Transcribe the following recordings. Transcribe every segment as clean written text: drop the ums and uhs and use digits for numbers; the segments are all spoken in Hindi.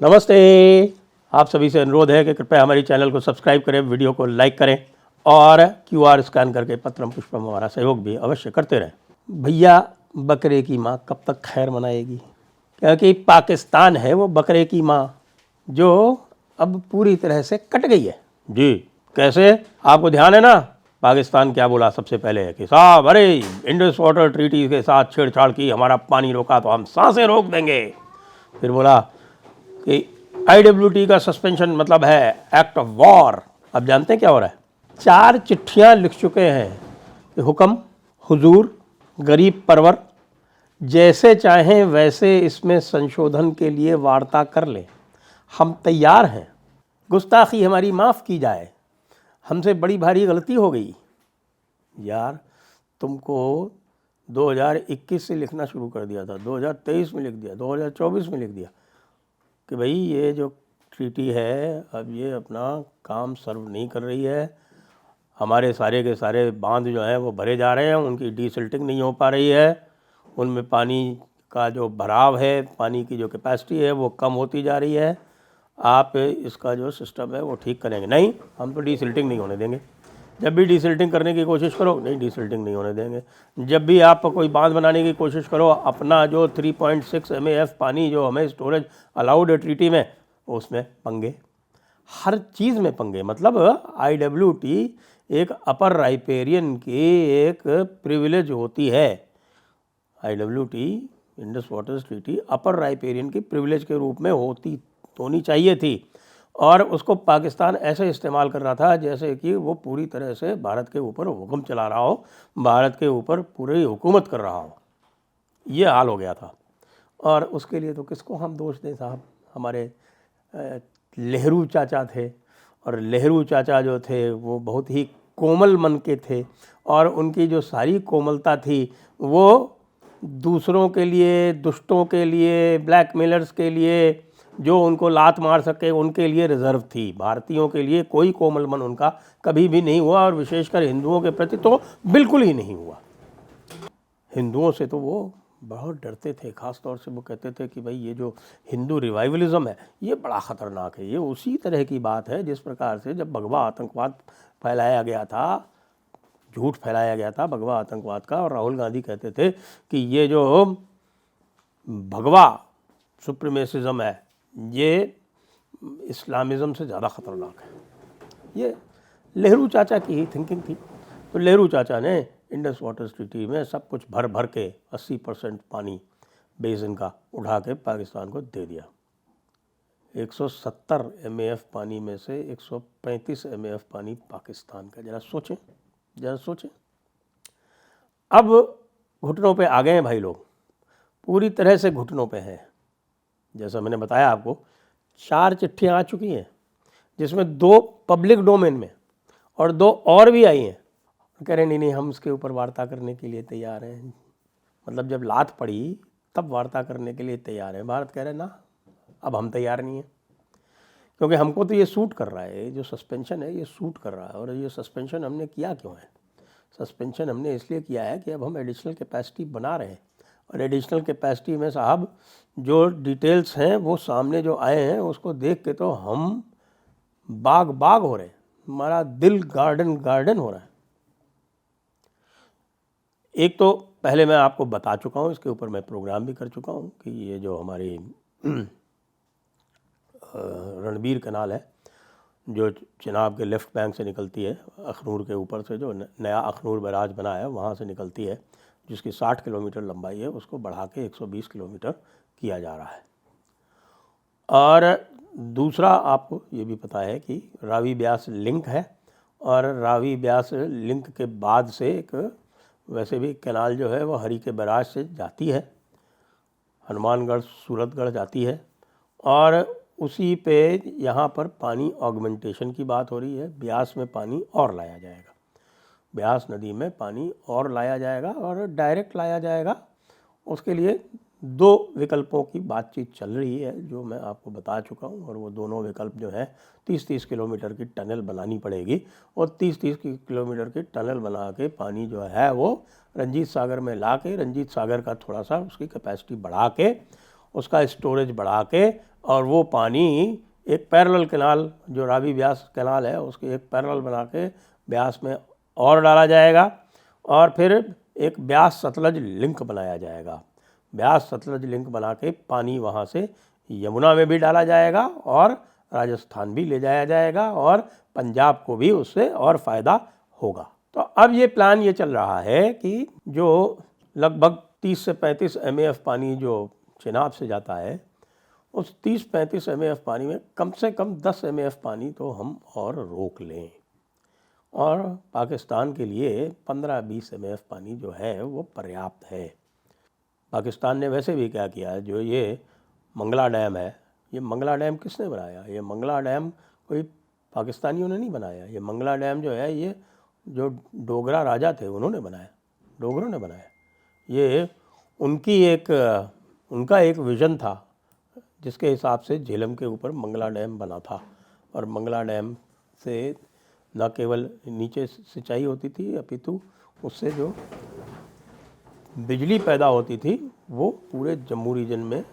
नमस्ते। आप सभी से अनुरोध है कि कृपया हमारी चैनल को सब्सक्राइब करें, वीडियो को लाइक करें और क्यूआर स्कैन करके पत्रम पुष्पम हमारा सहयोग भी अवश्य करते रहें। भैया, बकरे की माँ कब तक खैर मनाएगी? क्योंकि पाकिस्तान है वो बकरे की माँ जो अब पूरी तरह से कट गई है। जी, कैसे? आपको ध्यान है ना पाकिस्तान क्या बोला सबसे पहले कि साहब अरे इंडस वाटर ट्रीटी के साथ छेड़छाड़ की, हमारा पानी रोका तो हम सांसें रोक देंगे। फिर बोला कि IWT का सस्पेंशन मतलब है एक्ट ऑफ वॉर। अब जानते हैं क्या हो रहा है? 4 चिट्ठियां लिख चुके हैं कि हुक्म, हुजूर, गरीब परवर, जैसे चाहें वैसे इसमें संशोधन के लिए वार्ता कर लें, हम तैयार हैं। गुस्ताखी हमारी माफ़ की जाए, हमसे बड़ी भारी गलती हो गई। यार, तुमको 2021 से लिखना शुरू कर दिया था, 2023 में लिख दिया, 2024 में लिख दिया कि भाई ये जो ट्रीटी है अब ये अपना काम सर्व नहीं कर रही है, हमारे सारे के सारे बांध जो हैं वो भरे जा रहे हैं, उनकी डीसिल्टिंग नहीं हो पा रही है, उनमें पानी का जो भराव है, पानी की जो कैपेसिटी है वो कम होती जा रही है। आप इसका जो सिस्टम है वो ठीक करेंगे? नहीं, हम तो डीसिल्टिंग नहीं होने देंगे। जब भी डीसिल्टिंग करने की कोशिश करो, नहीं डीसिल्टिंग नहीं होने देंगे। जब भी आप कोई बांध बनाने की कोशिश करो, अपना जो 3.6 MAF पानी जो हमें स्टोरेज अलाउड है ट्रीटी में, उसमें पंगे, हर चीज़ में पंगे। मतलब IWT एक अपर राइपेरियन की एक प्रिविलेज होती है। IWT Indus waters treaty upper riparian की प्रिविलेज के रूप में होनी चाहिए थी, और उसको पाकिस्तान ऐसे इस्तेमाल कर रहा था जैसे कि वो पूरी तरह से भारत के ऊपर हुक्म चला रहा हो, भारत के ऊपर पूरी हुकूमत कर रहा हो। ये हाल हो गया था। और उसके लिए तो किसको हम दोष दें साहब? हमारे नेहरू चाचा थे, और नेहरू चाचा जो थे वो बहुत ही कोमल मन के थे, और उनकी जो सारी कोमलता थी वो दूसरों के लिए, दुष्टों के लिए, ब्लैकमेलर्स के लिए, जो उनको लात मार सके उनके लिए रिजर्व थी। भारतीयों के लिए कोई कोमल मन उनका कभी भी नहीं हुआ, और विशेषकर हिंदुओं के प्रति तो बिल्कुल ही नहीं हुआ। हिंदुओं से तो वो बहुत डरते थे। ख़ास तौर से वो कहते थे कि भाई ये जो हिंदू रिवाइवलिज़म है ये बड़ा ख़तरनाक है। ये उसी तरह की बात है जिस प्रकार से जब भगवा आतंकवाद फैलाया गया था, झूठ फैलाया गया था भगवा आतंकवाद का, और राहुल गांधी कहते थे कि ये जो भगवा सुप्रीमेसिज्म है ये इस्लामिज़म से ज़्यादा ख़तरनाक है। ये नेहरू चाचा की ही थिंकिंग थी। तो नेहरू चाचा ने इंडस वाटर्स ट्रीटी में सब कुछ भर भर के 80% पानी बेसिन का उठा के पाकिस्तान को दे दिया। 170 MAF पानी में से 135 MAF पानी पाकिस्तान का। जरा सोचें। अब घुटनों पे आ गए हैं भाई लोग, पूरी तरह से घुटनों पे हैं। जैसा मैंने बताया आपको, 4 चिट्ठियाँ आ चुकी हैं जिसमें 2 पब्लिक डोमेन में और 2 और भी आई हैं। कह रहे नहीं हम उसके ऊपर वार्ता करने के लिए तैयार हैं। मतलब जब लात पड़ी तब वार्ता करने के लिए तैयार है। भारत कह रहे ना, अब हम तैयार नहीं हैं, क्योंकि हमको तो ये सूट कर रहा है, जो सस्पेंशन है ये सूट कर रहा है। और ये सस्पेंशन हमने किया क्यों है? सस्पेंशन हमने इसलिए किया है कि अब हम एडिशनल कैपेसिटी बना रहे हैं, और एडिशनल कैपेसिटी में साहब जो डिटेल्स हैं वो सामने जो आए हैं उसको देख के तो हम बाग हो रहे हैं, हमारा दिल गार्डन हो रहा है। एक तो पहले मैं आपको बता चुका हूँ, इसके ऊपर मैं प्रोग्राम भी कर चुका हूँ कि ये जो हमारी रणबीर कनाल है जो चिनाब के लेफ़्ट बैंक से निकलती है, अखनूर के ऊपर से जो नया अखनूर बैराज बना है वहाँ से निकलती है, जिसकी 60 किलोमीटर लंबाई है, उसको बढ़ा के 120 किलोमीटर किया जा रहा है। और दूसरा आपको ये भी पता है कि रावी ब्यास लिंक है, और रावी ब्यास लिंक के बाद से एक वैसे भी कैनाल जो है वो हरी के बैराज से जाती है, हनुमानगढ़ सूरतगढ़ जाती है, और उसी पे यहाँ पर पानी ऑगमेंटेशन की बात हो रही है। ब्यास में पानी और लाया जाएगा, ब्यास नदी में पानी और लाया जाएगा, और डायरेक्ट लाया जाएगा। उसके लिए 2 विकल्पों की बातचीत चल रही है जो मैं आपको बता चुका हूँ, और वो दोनों विकल्प जो है 30-30 किलोमीटर की टनल बनानी पड़ेगी, और 30-30 किलोमीटर की टनल बना के पानी जो है वो रंजीत सागर में ला के, रंजीत सागर का थोड़ा सा उसकी कैपेसिटी बढ़ा के, उसका स्टोरेज बढ़ा के और वो पानी एक पैरेलल कैनाल, जो रावी ब्यास कैनाल है उसके एक पैरेलल बना के ब्यास में और डाला जाएगा और फिर एक ब्यास सतलज लिंक बनाया जाएगा। ब्यास सतलज लिंक बना के पानी वहाँ से यमुना में भी डाला जाएगा और राजस्थान भी ले जाया जाएगा और पंजाब को भी उससे और फ़ायदा होगा। तो अब ये प्लान ये चल रहा है कि जो लगभग 30 से 35 MAF पानी जो चेनाब से जाता है, उस 30-35 MAF पानी में कम से कम 10 MAF पानी तो हम और रोक लें और पाकिस्तान के लिए 15-20 MAF पानी जो है वो पर्याप्त है। पाकिस्तान ने वैसे भी क्या किया है, जो ये मंगला डैम है, ये मंगला डैम किसने बनाया? ये मंगला डैम कोई पाकिस्तानियों ने नहीं बनाया। ये मंगला डैम जो है ये जो डोगरा राजा थे उन्होंने बनाया, डोगरों ने बनाया। ये उनका एक विज़न था जिसके हिसाब से झेलम के ऊपर मंगला डैम बना था और मंगला डैम से न केवल नीचे सिंचाई होती थी अपितु उससे जो बिजली पैदा होती थी वो पूरे जम्मू रीजन में,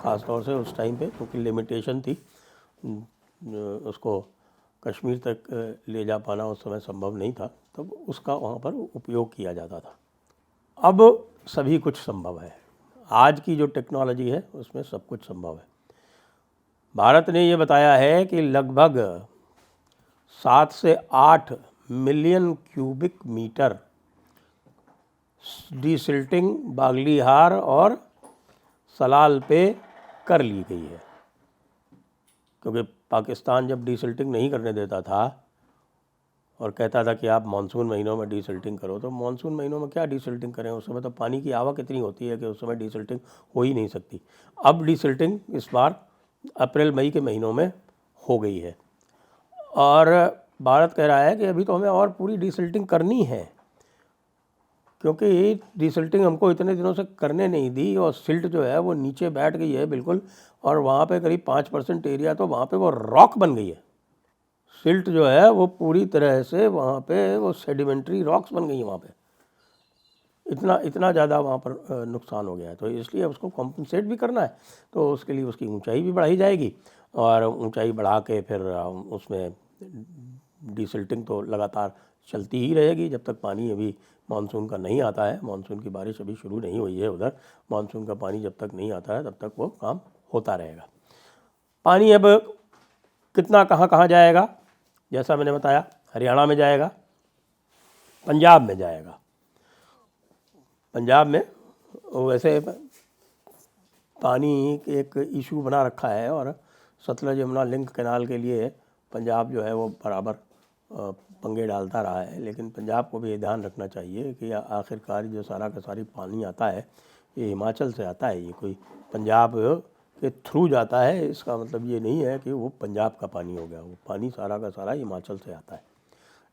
ख़ास तौर से उस टाइम पे क्योंकि लिमिटेशन थी, उसको कश्मीर तक ले जा पाना उस समय संभव नहीं था, तब उसका वहाँ पर उपयोग किया जाता था। अब सभी कुछ संभव है, आज की जो टेक्नोलॉजी है उसमें सब कुछ संभव है। भारत ने ये बताया है कि लगभग 7 से 8 million cubic metre desilting Baglihar और सलाल पे कर ली गई है, क्योंकि पाकिस्तान जब डीसिल्टिंग नहीं करने देता था और कहता था कि आप मानसून महीनों में डीसिल्टिंग करो, तो मानसून महीनों में क्या डीसिल्टिंग करें, उस समय तो पानी की आवक इतनी होती है कि उस समय डीसिल्टिंग हो ही नहीं सकती। अब डीसिल्टिंग इस बार अप्रैल मई के महीनों में हो गई है और भारत कह रहा है कि अभी तो हमें और पूरी डीसिल्टिंग करनी है, क्योंकि डीसिल्टिंग हमको इतने दिनों से करने नहीं दी और सिल्ट जो है वो नीचे बैठ गई है बिल्कुल, और वहाँ पे करीब 5% एरिया तो वहाँ पे वो रॉक बन गई है। सिल्ट जो है वो पूरी तरह से वहाँ पे वो सेडिमेंट्री रॉक्स बन गई हैं वहाँ पे, इतना ज़्यादा वहाँ पर नुकसान हो गया है। तो इसलिए उसको कॉम्पनसेट भी करना है, तो उसके लिए उसकी ऊंचाई भी बढ़ाई जाएगी और ऊंचाई बढ़ा के फिर उसमें डीसिल्टिंग तो लगातार चलती ही रहेगी जब तक पानी अभी मानसून का नहीं आता है। मानसून की बारिश अभी शुरू नहीं हुई है उधर, मानसून का पानी जब तक नहीं आता है तब तक वो काम होता रहेगा। पानी अब कितना कहाँ कहाँ जाएगा, जैसा मैंने बताया, हरियाणा में जाएगा, पंजाब में जाएगा। पंजाब में वैसे पानी एक इशू बना रखा है और सतलज यमुना लिंक कैनाल के लिए पंजाब जो है वो बराबर पंगे डालता रहा है, लेकिन पंजाब को भी ये ध्यान रखना चाहिए कि आखिरकार जो सारा का सारी पानी आता है ये हिमाचल से आता है, ये कोई पंजाब के थ्रू जाता है। इसका मतलब ये नहीं है कि वो पंजाब का पानी हो गया, वो पानी सारा का सारा हिमाचल से आता है,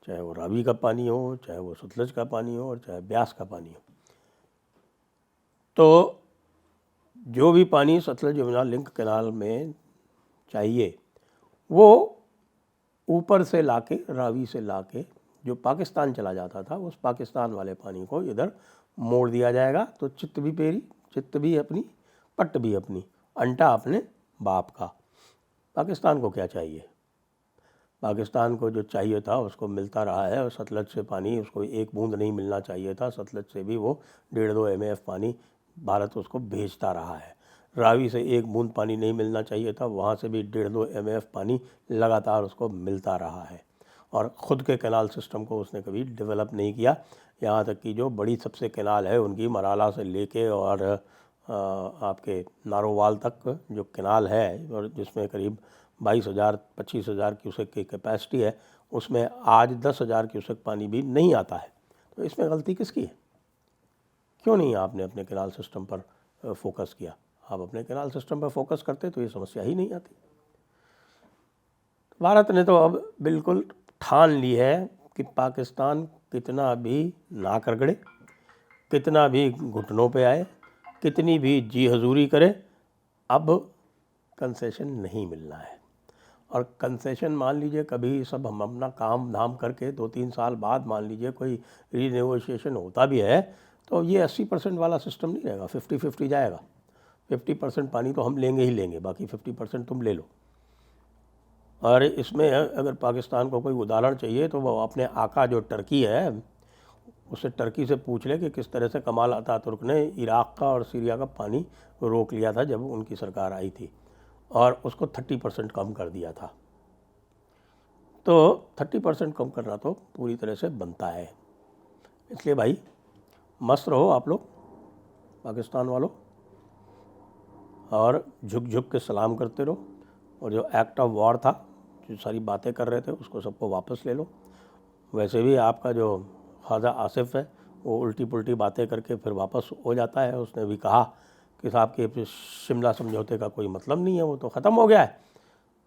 चाहे वो रावी का पानी हो, चाहे वो सतलज का पानी हो और चाहे ब्यास का पानी हो। तो जो भी पानी सतलज यमुना लिंक कैनाल में चाहिए वो ऊपर से लाके, रावी से लाके जो पाकिस्तान चला जाता था उस पाकिस्तान वाले पानी को इधर मोड़ दिया जाएगा। तो चित्त भी पेरी, चित्त भी अपनी, पट्ट भी अपनी, अंटा अपने बाप का। पाकिस्तान को क्या चाहिए? पाकिस्तान को जो चाहिए था उसको मिलता रहा है और सतलज से पानी उसको एक बूंद नहीं मिलना चाहिए था, सतलज से भी वो 1.5-2 MAF पानी भारत उसको भेजता रहा है। रावी से एक बूंद पानी नहीं मिलना चाहिए था, वहाँ से भी 1.5-2 MAF पानी लगातार उसको मिलता रहा है और ख़ुद के कैनाल सिस्टम को उसने कभी डेवलप नहीं किया। यहाँ तक कि जो बड़ी सबसे कैनाल है उनकी, मराला से लेके और आपके नारोवाल तक जो कैनाल है और जिसमें करीब 22,000-25,000 क्यूसेक की कैपेसिटी है, उसमें आज 10,000 क्यूसेक पानी भी नहीं आता है। तो इसमें गलती किसकी है? क्यों नहीं आपने अपने कैनाल सिस्टम पर फोकस किया? आप अपने कैनाल सिस्टम पर फोकस करते तो ये समस्या ही नहीं आती। भारत ने तो अब बिल्कुल ठान ली है कि पाकिस्तान कितना भी नाक रगड़े, कितना भी घुटनों पे आए, कितनी भी जी हजूरी करे, अब कंसेशन नहीं मिलना है। और कंसेशन मान लीजिए कभी सब हम अपना काम धाम करके 2-3 साल बाद मान लीजिए कोई रीनेगोशिएशन होता भी है तो ये 80% वाला सिस्टम नहीं रहेगा, 50-50 जाएगा। 50% पानी तो हम लेंगे ही लेंगे, बाकी 50% तुम ले लो। और इसमें अगर पाकिस्तान को कोई उदाहरण चाहिए तो वो अपने आका जो टर्की है उससे टर्की से पूछ ले कि किस तरह से कमाल अतातुर्क ने इराक़ का और सीरिया का पानी रोक लिया था जब उनकी सरकार आई थी, और उसको 30% कम कर दिया था। तो 30% कम करना तो पूरी तरह से बनता है। इसलिए भाई मस्त रहो आप लोग पाकिस्तान वालों, और झुक झुक के सलाम करते रहो, और जो एक्ट ऑफ वॉर था, जो सारी बातें कर रहे थे, उसको सबको वापस ले लो। वैसे भी आपका जो ख्वाजा आसिफ है वो उल्टी पुल्टी बातें करके फिर वापस हो जाता है। उसने भी कहा कि साहब के शिमला समझौते का कोई मतलब नहीं है, वो तो ख़त्म हो गया है।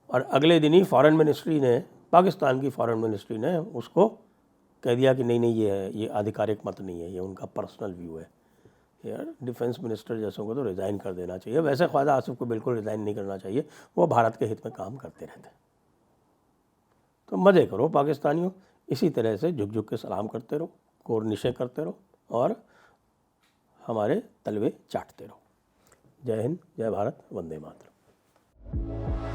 और अगले दिन ही फॉरेन मिनिस्ट्री ने, पाकिस्तान की फॉरेन मिनिस्ट्री ने उसको कह दिया कि नहीं नहीं, ये आधिकारिक मत नहीं है, ये उनका पर्सनल व्यू है। यार डिफेंस मिनिस्टर जैसों को तो रिज़ाइन कर देना चाहिए। वैसे ख्वाजा आसिफ को बिल्कुल रिज़ाइन नहीं करना चाहिए, वो भारत के हित में काम करते रहते हैं। तो मज़े करो पाकिस्तानियों, इसी तरह से झुक झुक के सलाम करते रहो, कोर्निशें करते रहो, और हमारे तलवे चाटते रहो। जय हिंद, जय भारत, वंदे मातरम।